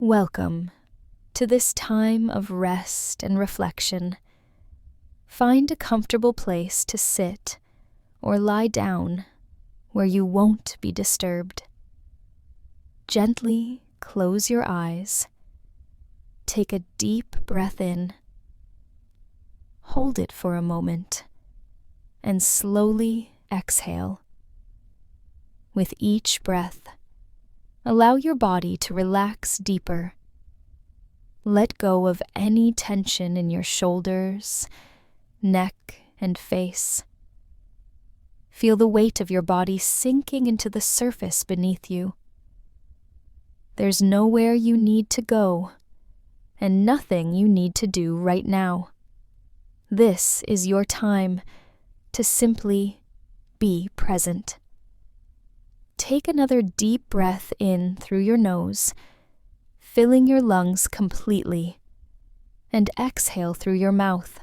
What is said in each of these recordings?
Welcome to this time of rest and reflection. Find a comfortable place to sit or lie down where you won't be disturbed. Gently close your eyes. Take a deep breath in. Hold it for a moment and slowly exhale. With each breath, allow your body to relax deeper. Let go of any tension in your shoulders, neck, and face. Feel the weight of your body sinking into the surface beneath you. There's nowhere you need to go, and nothing you need to do right now. This is your time to simply be present. Take another deep breath in through your nose, filling your lungs completely, and exhale through your mouth,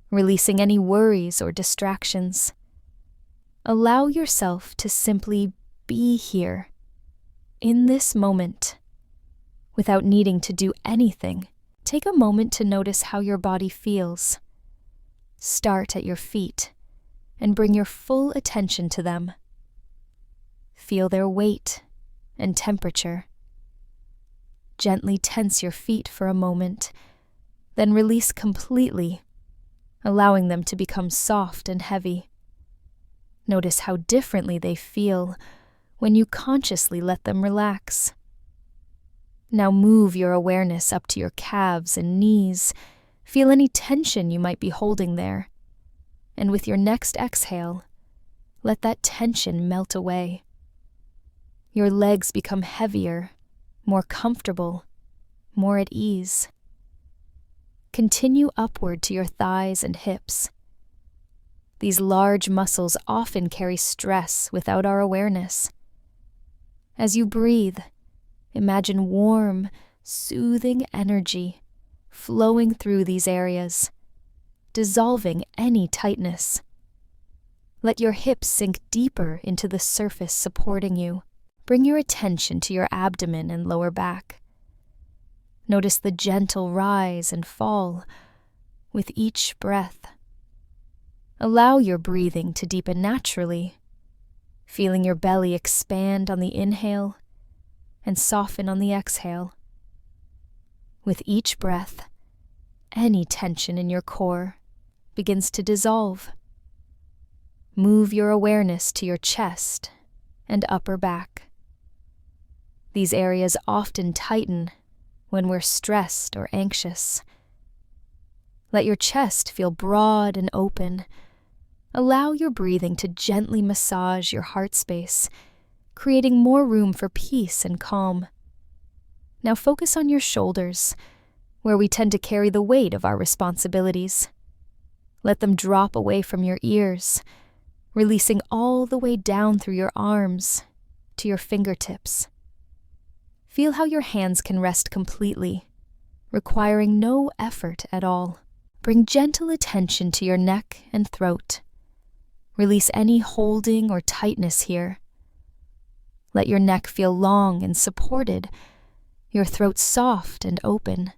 releasing any worries or distractions. Allow yourself to simply be here, in this moment, without needing to do anything. Take a moment to notice how your body feels. Start at your feet and bring your full attention to them. Feel their weight and temperature. Gently tense your feet for a moment, then release completely, allowing them to become soft and heavy. Notice how differently they feel when you consciously let them relax. Now move your awareness up to your calves and knees. Feel any tension you might be holding there. And with your next exhale, let that tension melt away. Your legs become heavier, more comfortable, more at ease. Continue upward to your thighs and hips. These large muscles often carry stress without our awareness. As you breathe, imagine warm, soothing energy flowing through these areas, dissolving any tightness. Let your hips sink deeper into the surface supporting you. Bring your attention to your abdomen and lower back. Notice the gentle rise and fall with each breath. Allow your breathing to deepen naturally, feeling your belly expand on the inhale and soften on the exhale. With each breath, any tension in your core begins to dissolve. Move your awareness to your chest and upper back. These areas often tighten when we're stressed or anxious. Let your chest feel broad and open. Allow your breathing to gently massage your heart space, creating more room for peace and calm. Now focus on your shoulders, where we tend to carry the weight of our responsibilities. Let them drop away from your ears, releasing all the way down through your arms to your fingertips. Feel how your hands can rest completely, requiring no effort at all. Bring gentle attention to your neck and throat. Release any holding or tightness here. Let your neck feel long and supported, your throat soft and open.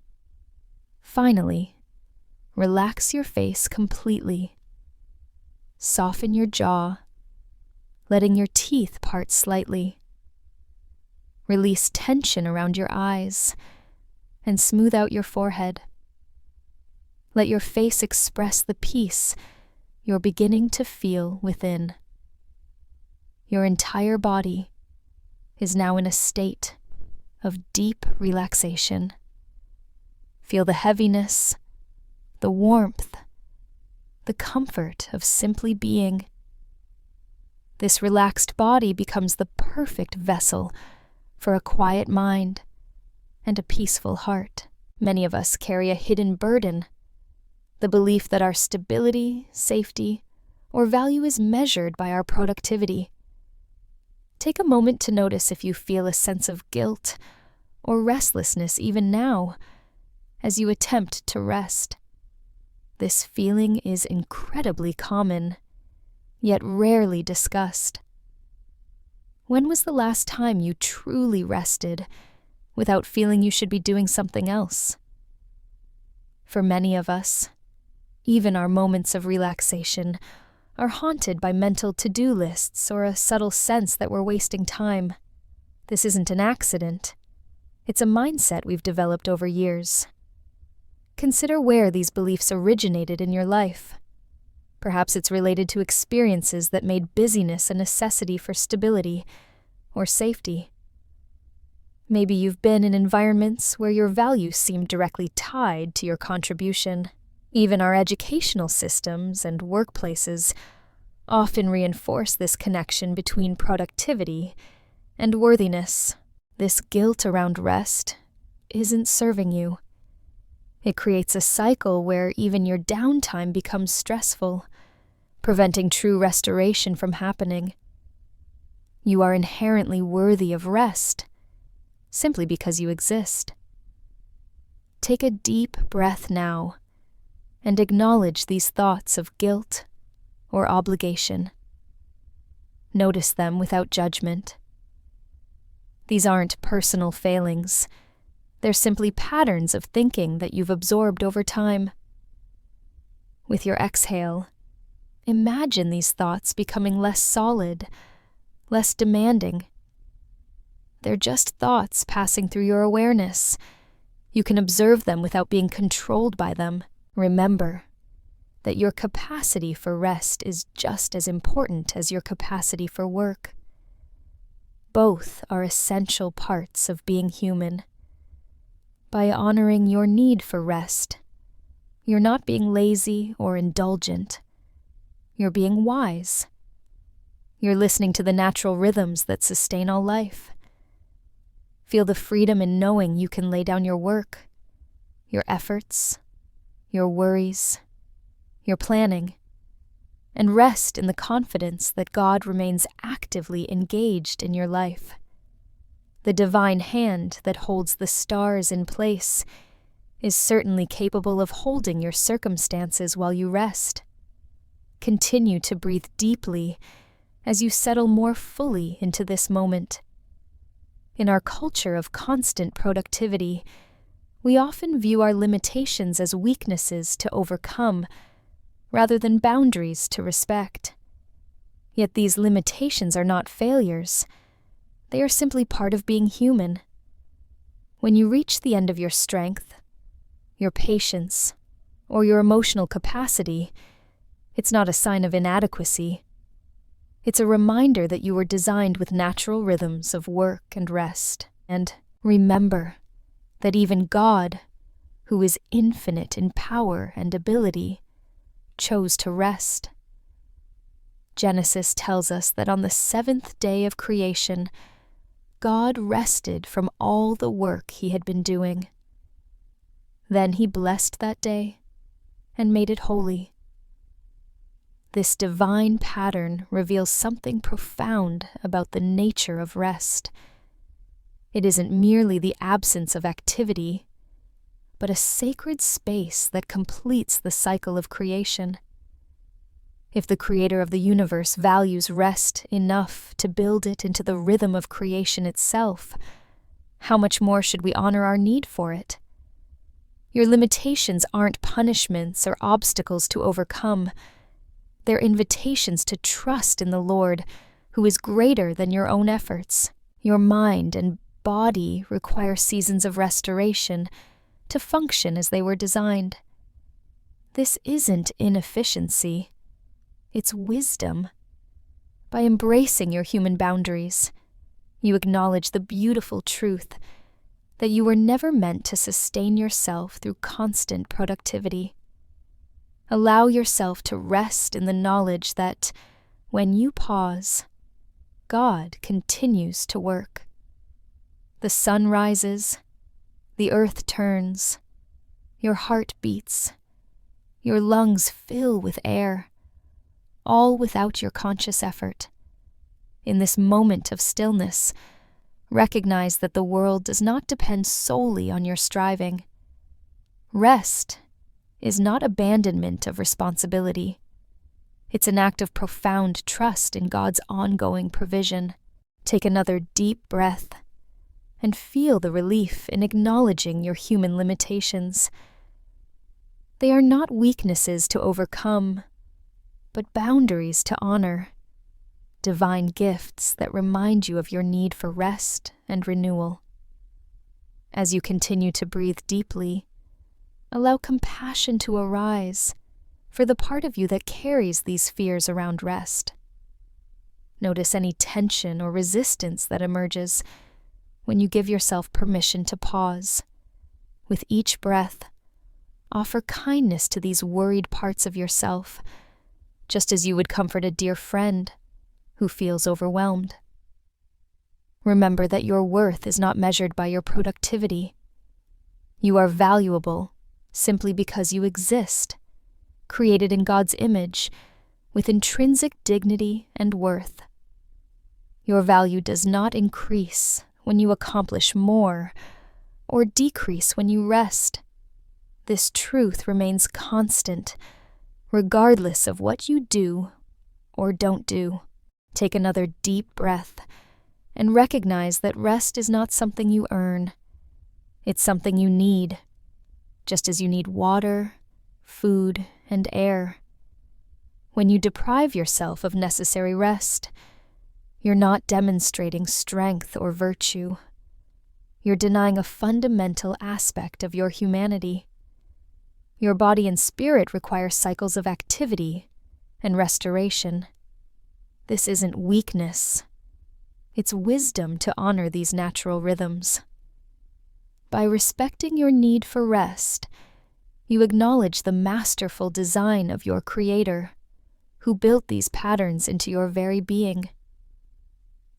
Finally, relax your face completely. Soften your jaw, letting your teeth part slightly. Release tension around your eyes and smooth out your forehead. Let your face express the peace you're beginning to feel within. Your entire body is now in a state of deep relaxation. Feel the heaviness, the warmth, the comfort of simply being. This relaxed body becomes the perfect vessel for a quiet mind and a peaceful heart. Many of us carry a hidden burden, the belief that our stability, safety, or value is measured by our productivity. Take a moment to notice if you feel a sense of guilt or restlessness even now as you attempt to rest. This feeling is incredibly common, yet rarely discussed. When was the last time you truly rested without feeling you should be doing something else. For many of us, even our moments of relaxation are haunted by mental to-do lists or a subtle sense that we're wasting time. This isn't an accident. It's a mindset we've developed over years. Consider where these beliefs originated in your life. Perhaps it's related to experiences that made busyness a necessity for stability or safety. Maybe you've been in environments where your values seem directly tied to your contribution. Even our educational systems and workplaces often reinforce this connection between productivity and worthiness. This guilt around rest isn't serving you. It creates a cycle where even your downtime becomes stressful, preventing true restoration from happening. You are inherently worthy of rest, simply because you exist. Take a deep breath now and acknowledge these thoughts of guilt or obligation. Notice them without judgment. These aren't personal failings. They're simply patterns of thinking that you've absorbed over time. With your exhale, imagine these thoughts becoming less solid, less demanding. They're just thoughts passing through your awareness. You can observe them without being controlled by them. Remember that your capacity for rest is just as important as your capacity for work. Both are essential parts of being human. By honoring your need for rest, you're not being lazy or indulgent. You're being wise. You're listening to the natural rhythms that sustain all life. Feel the freedom in knowing you can lay down your work, your efforts, your worries, your planning, and rest in the confidence that God remains actively engaged in your life. The divine hand that holds the stars in place is certainly capable of holding your circumstances while you rest. Continue to breathe deeply as you settle more fully into this moment. In our culture of constant productivity, we often view our limitations as weaknesses to overcome rather than boundaries to respect. Yet these limitations are not failures. They are simply part of being human. When you reach the end of your strength, your patience, or your emotional capacity, it's not a sign of inadequacy. It's a reminder that you were designed with natural rhythms of work and rest. And remember that even God, who is infinite in power and ability, chose to rest. Genesis tells us that on the seventh day of creation, God rested from all the work he had been doing. Then he blessed that day and made it holy. This divine pattern reveals something profound about the nature of rest. It isn't merely the absence of activity, but a sacred space that completes the cycle of creation. If the creator of the universe values rest enough to build it into the rhythm of creation itself, how much more should we honor our need for it? Your limitations aren't punishments or obstacles to overcome. They're invitations to trust in the Lord, who is greater than your own efforts. Your mind and body require seasons of restoration to function as they were designed. This isn't inefficiency. It's wisdom. By embracing your human boundaries, you acknowledge the beautiful truth that you were never meant to sustain yourself through constant productivity. Allow yourself to rest in the knowledge that, when you pause, God continues to work. The sun rises, the earth turns, your heart beats, your lungs fill with air, all without your conscious effort. In this moment of stillness, recognize that the world does not depend solely on your striving. Rest is not abandonment of responsibility. It's an act of profound trust in God's ongoing provision. Take another deep breath and feel the relief in acknowledging your human limitations. They are not weaknesses to overcome, but boundaries to honor, divine gifts that remind you of your need for rest and renewal. As you continue to breathe deeply, allow compassion to arise for the part of you that carries these fears around rest. Notice any tension or resistance that emerges when you give yourself permission to pause. With each breath, offer kindness to these worried parts of yourself, just as you would comfort a dear friend who feels overwhelmed. Remember that your worth is not measured by your productivity. You are valuable simply because you exist, created in God's image, with intrinsic dignity and worth. Your value does not increase when you accomplish more, or decrease when you rest. This truth remains constant, regardless of what you do or don't do. Take another deep breath and recognize that rest is not something you earn. It's something you need, just as you need water, food, and air. When you deprive yourself of necessary rest, you're not demonstrating strength or virtue. You're denying a fundamental aspect of your humanity. Your body and spirit require cycles of activity and restoration. This isn't weakness. It's wisdom to honor these natural rhythms. By respecting your need for rest, you acknowledge the masterful design of your Creator, who built these patterns into your very being.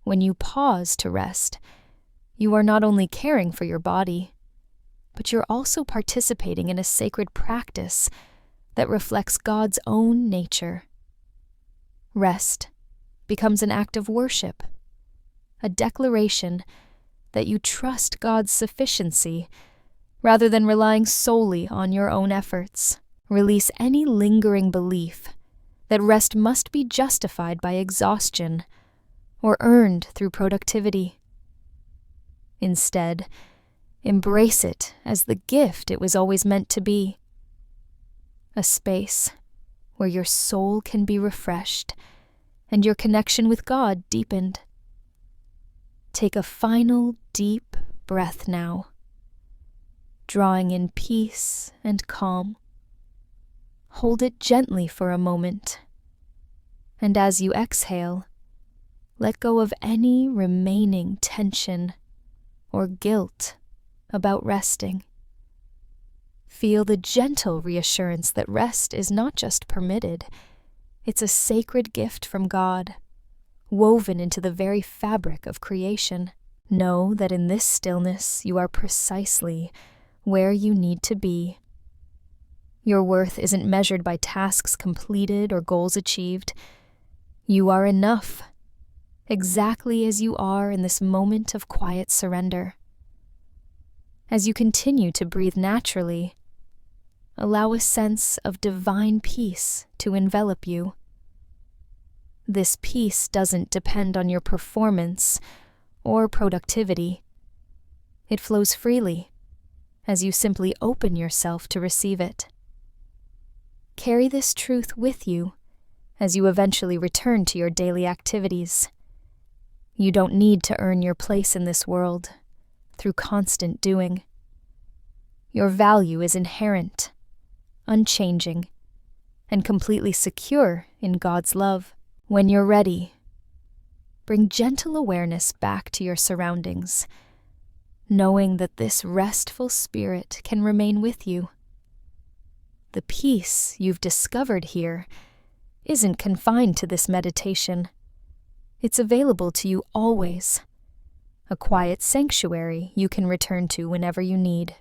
When you pause to rest, you are not only caring for your body, but you're also participating in a sacred practice that reflects God's own nature. Rest becomes an act of worship, a declaration that you trust God's sufficiency rather than relying solely on your own efforts. Release any lingering belief that rest must be justified by exhaustion or earned through productivity. Instead, embrace it as the gift it was always meant to be. A space where your soul can be refreshed and your connection with God deepened. Take a final deep breath now, drawing in peace and calm. Hold it gently for a moment, and as you exhale, let go of any remaining tension or guilt about resting. Feel the gentle reassurance that rest is not just permitted, it's a sacred gift from God, woven into the very fabric of creation. Know that in this stillness you are precisely where you need to be. Your worth isn't measured by tasks completed or goals achieved. You are enough, exactly as you are in this moment of quiet surrender. As you continue to breathe naturally, allow a sense of divine peace to envelop you. This peace doesn't depend on your performance or productivity. It flows freely as you simply open yourself to receive it. Carry this truth with you as you eventually return to your daily activities. You don't need to earn your place in this world through constant doing. Your value is inherent, unchanging, and completely secure in God's love. When you're ready, bring gentle awareness back to your surroundings, knowing that this restful spirit can remain with you. The peace you've discovered here isn't confined to this meditation. It's available to you always, a quiet sanctuary you can return to whenever you need.